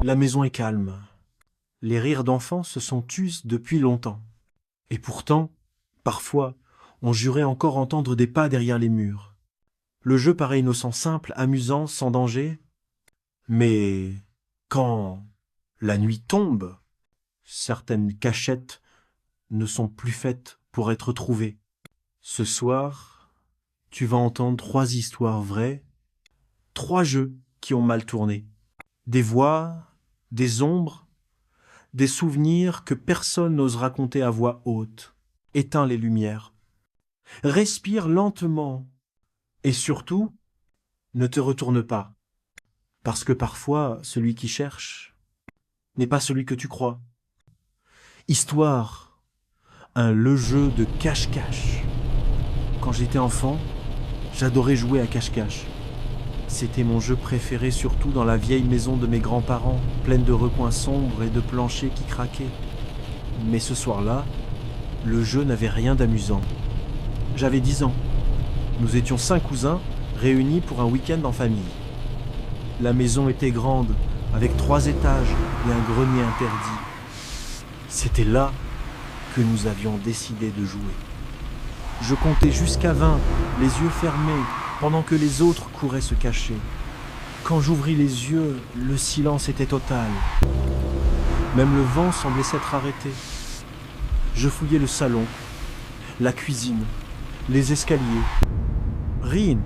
La maison est calme. Les rires d'enfants se sont tus depuis longtemps. Et pourtant, parfois, on jurait encore entendre des pas derrière les murs. Le jeu paraît innocent, simple, amusant, sans danger. Mais quand la nuit tombe, certaines cachettes ne sont plus faites pour être trouvées. Ce soir, tu vas entendre 3 histoires vraies, 3 jeux qui ont mal tourné. Des voix, des ombres, des souvenirs que personne n'ose raconter à voix haute. Éteins les lumières. Respire lentement. Et surtout, ne te retourne pas. Parce que parfois, celui qui cherche n'est pas celui que tu crois. Histoire, le jeu de cache-cache. Quand j'étais enfant, j'adorais jouer à cache-cache. C'était mon jeu préféré, surtout dans la vieille maison de mes grands-parents, pleine de recoins sombres et de planchers qui craquaient. Mais ce soir-là, le jeu n'avait rien d'amusant. J'avais 10 ans. Nous étions 5 cousins réunis pour un week-end en famille. La maison était grande, avec 3 étages et un grenier interdit. C'était là que nous avions décidé de jouer. Je comptais jusqu'à 20, les yeux fermés, pendant que les autres couraient se cacher. Quand j'ouvris les yeux, le silence était total. Même le vent semblait s'être arrêté. Je fouillais le salon, la cuisine, les escaliers. Rien.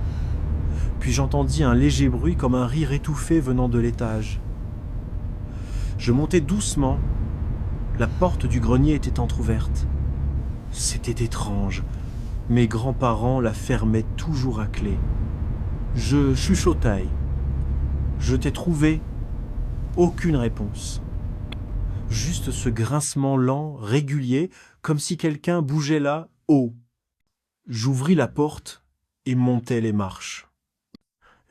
Puis j'entendis un léger bruit comme un rire étouffé venant de l'étage. Je montais doucement. La porte du grenier était entr'ouverte. C'était étrange. Mes grands-parents la fermaient toujours à clé. Je chuchotai. Je t'ai trouvé. Aucune réponse. Juste ce grincement lent, régulier, comme si quelqu'un bougeait là, haut. J'ouvris la porte et montai les marches.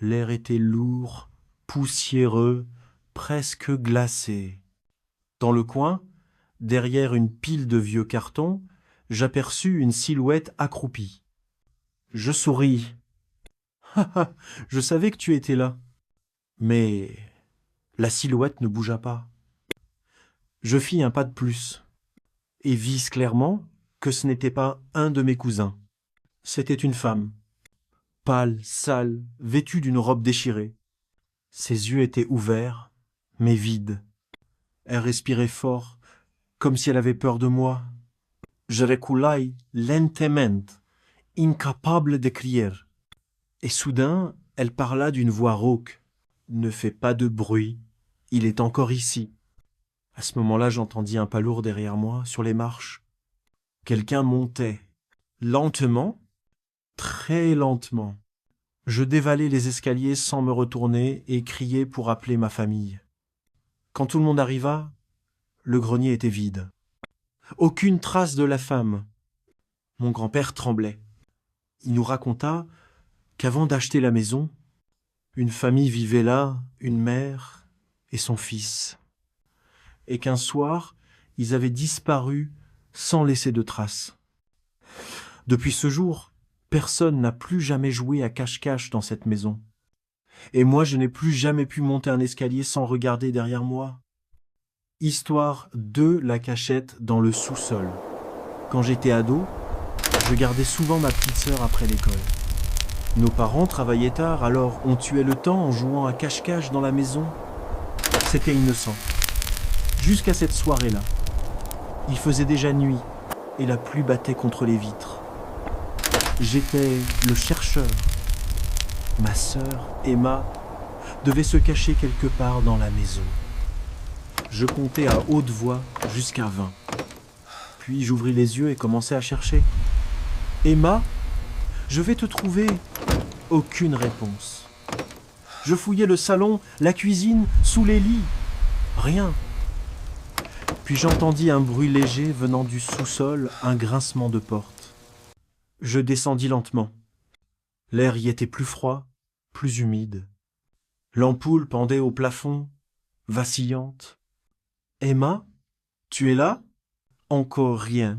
L'air était lourd, poussiéreux, presque glacé. Dans le coin, derrière une pile de vieux cartons, j'aperçus une silhouette accroupie. Je souris. Je savais que tu étais là. Mais la silhouette ne bougea pas. Je fis un pas de plus et vis clairement que ce n'était pas un de mes cousins. C'était une femme, pâle, sale, vêtue d'une robe déchirée. Ses yeux étaient ouverts, mais vides. Elle respirait fort, comme si elle avait peur de moi. Je reculai lentement, incapable de crier. Et soudain, elle parla d'une voix rauque. « Ne fais pas de bruit, il est encore ici. » À ce moment-là, j'entendis un pas lourd derrière moi, sur les marches. Quelqu'un montait, lentement, très lentement. Je dévalai les escaliers sans me retourner et criai pour appeler ma famille. Quand tout le monde arriva, le grenier était vide. Aucune trace de la femme. Mon grand-père tremblait. Il nous raconta qu'avant d'acheter la maison, une famille vivait là, une mère et son fils, et qu'un soir, ils avaient disparu sans laisser de traces. Depuis ce jour, personne n'a plus jamais joué à cache-cache dans cette maison. Et moi, je n'ai plus jamais pu monter un escalier sans regarder derrière moi. Histoire de la cachette dans le sous-sol. Quand j'étais ado, je gardais souvent ma petite sœur après l'école. Nos parents travaillaient tard, alors on tuait le temps en jouant à cache-cache dans la maison. C'était innocent. Jusqu'à cette soirée-là. Il faisait déjà nuit et la pluie battait contre les vitres. J'étais le chercheur. Ma sœur, Emma, devait se cacher quelque part dans la maison. Je comptais à haute voix jusqu'à 20. Puis j'ouvris les yeux et commençai à chercher. « Emma, je vais te trouver. » Aucune réponse. Je fouillais le salon, la cuisine, sous les lits. Rien. Puis j'entendis un bruit léger venant du sous-sol, un grincement de porte. Je descendis lentement. L'air y était plus froid, plus humide. L'ampoule pendait au plafond, vacillante. « Emma, tu es là ?» Encore rien.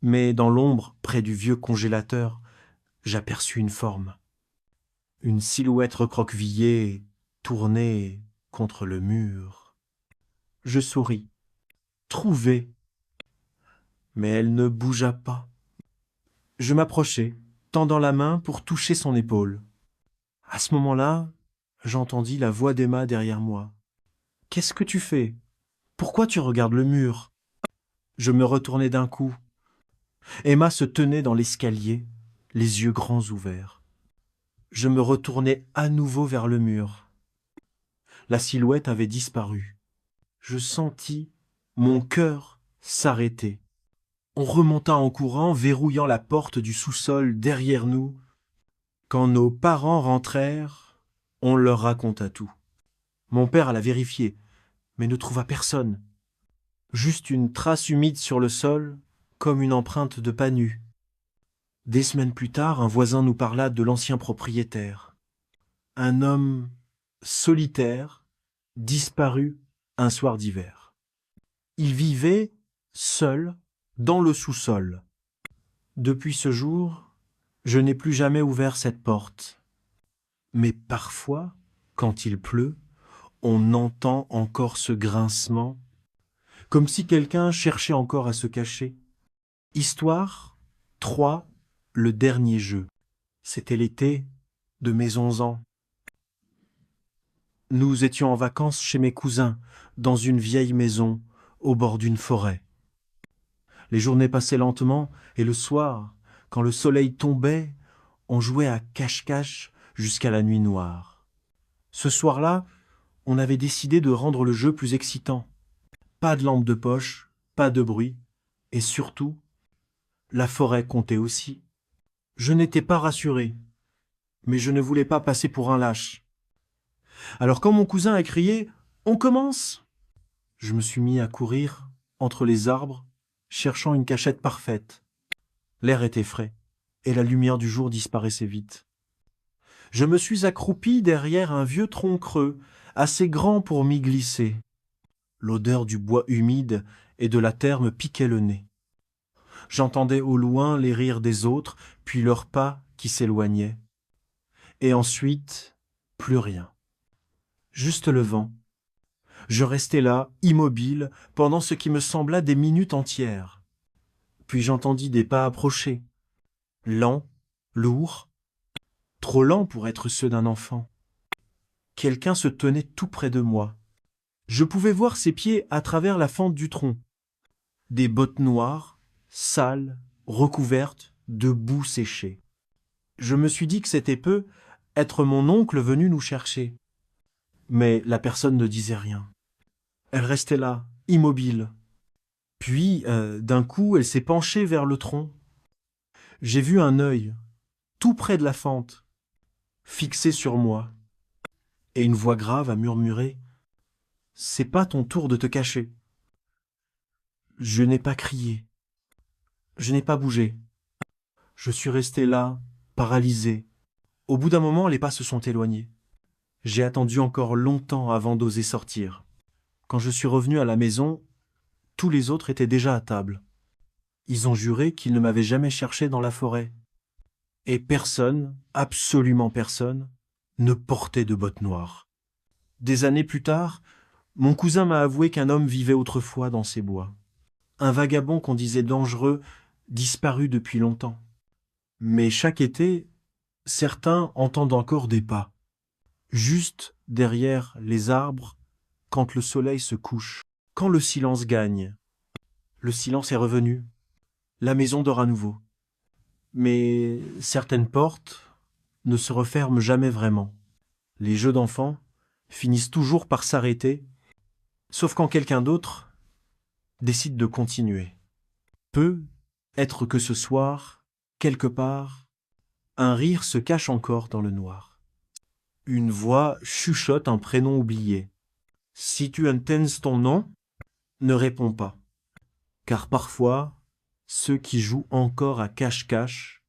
Mais dans l'ombre, près du vieux congélateur, j'aperçus une forme. Une silhouette recroquevillée, tournée, contre le mur. Je souris. Trouvé. Mais elle ne bougea pas. Je m'approchai, tendant la main pour toucher son épaule. À ce moment-là, j'entendis la voix d'Emma derrière moi. « Qu'est-ce que tu fais? Pourquoi tu regardes le mur ?» Je me retournai d'un coup. Emma se tenait dans l'escalier, les yeux grands ouverts. Je me retournai à nouveau vers le mur. La silhouette avait disparu. Je sentis mon cœur s'arrêter. On remonta en courant, verrouillant la porte du sous-sol derrière nous. Quand nos parents rentrèrent, on leur raconta tout. Mon père alla vérifier, mais ne trouva personne. Juste une trace humide sur le sol, comme une empreinte de pas nu. Des semaines plus tard, un voisin nous parla de l'ancien propriétaire. Un homme solitaire, disparu un soir d'hiver. Il vivait seul dans le sous-sol. Depuis ce jour, je n'ai plus jamais ouvert cette porte. Mais parfois, quand il pleut, on entend encore ce grincement, comme si quelqu'un cherchait encore à se cacher. Histoire 3, le dernier jeu. C'était l'été de mes 11 ans. Nous étions en vacances chez mes cousins, dans une vieille maison, au bord d'une forêt. Les journées passaient lentement, et le soir, quand le soleil tombait, on jouait à cache-cache jusqu'à la nuit noire. Ce soir-là, on avait décidé de rendre le jeu plus excitant. Pas de lampe de poche, pas de bruit, et surtout, la forêt comptait aussi. Je n'étais pas rassuré, mais je ne voulais pas passer pour un lâche. Alors quand mon cousin a crié « On commence !» je me suis mis à courir entre les arbres, cherchant une cachette parfaite. L'air était frais, et la lumière du jour disparaissait vite. Je me suis accroupi derrière un vieux tronc creux, assez grand pour m'y glisser. L'odeur du bois humide et de la terre me piquait le nez. J'entendais au loin les rires des autres, puis leurs pas qui s'éloignaient. Et ensuite, plus rien. Juste le vent. Je restai là, immobile, pendant ce qui me sembla des minutes entières. Puis j'entendis des pas approcher. Lents, lourds, trop lents pour être ceux d'un enfant. Quelqu'un se tenait tout près de moi. Je pouvais voir ses pieds à travers la fente du tronc. Des bottes noires, sales, recouvertes de boue séchée. Je me suis dit que c'était peu être mon oncle venu nous chercher. Mais la personne ne disait rien. Elle restait là, immobile. Puis, d'un coup, elle s'est penchée vers le tronc. J'ai vu un œil, tout près de la fente, fixé sur moi. Et une voix grave a murmuré « C'est pas ton tour de te cacher. » Je n'ai pas crié. Je n'ai pas bougé. Je suis resté là, paralysé. Au bout d'un moment, les pas se sont éloignés. J'ai attendu encore longtemps avant d'oser sortir. Quand je suis revenu à la maison, tous les autres étaient déjà à table. Ils ont juré qu'ils ne m'avaient jamais cherché dans la forêt. Et personne, absolument personne, ne portait de bottes noires. Des années plus tard, mon cousin m'a avoué qu'un homme vivait autrefois dans ces bois. Un vagabond qu'on disait dangereux, disparu depuis longtemps. Mais chaque été, certains entendent encore des pas, juste derrière les arbres, quand le soleil se couche, quand le silence gagne. Le silence est revenu. La maison dort à nouveau. Mais certaines portes ne se referment jamais vraiment. Les jeux d'enfants finissent toujours par s'arrêter, sauf quand quelqu'un d'autre décide de continuer. Peut être que ce soir, quelque part, un rire se cache encore dans le noir. Une voix chuchote un prénom oublié. Si tu entends ton nom, ne réponds pas. Car parfois, ceux qui jouent encore à cache-cache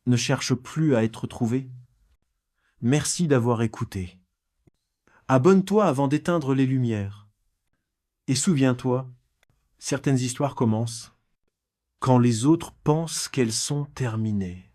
ne cherchent plus à être trouvés. Merci d'avoir écouté. Abonne-toi avant d'éteindre les lumières. Et souviens-toi, certaines histoires commencent quand les autres pensent qu'elles sont terminées.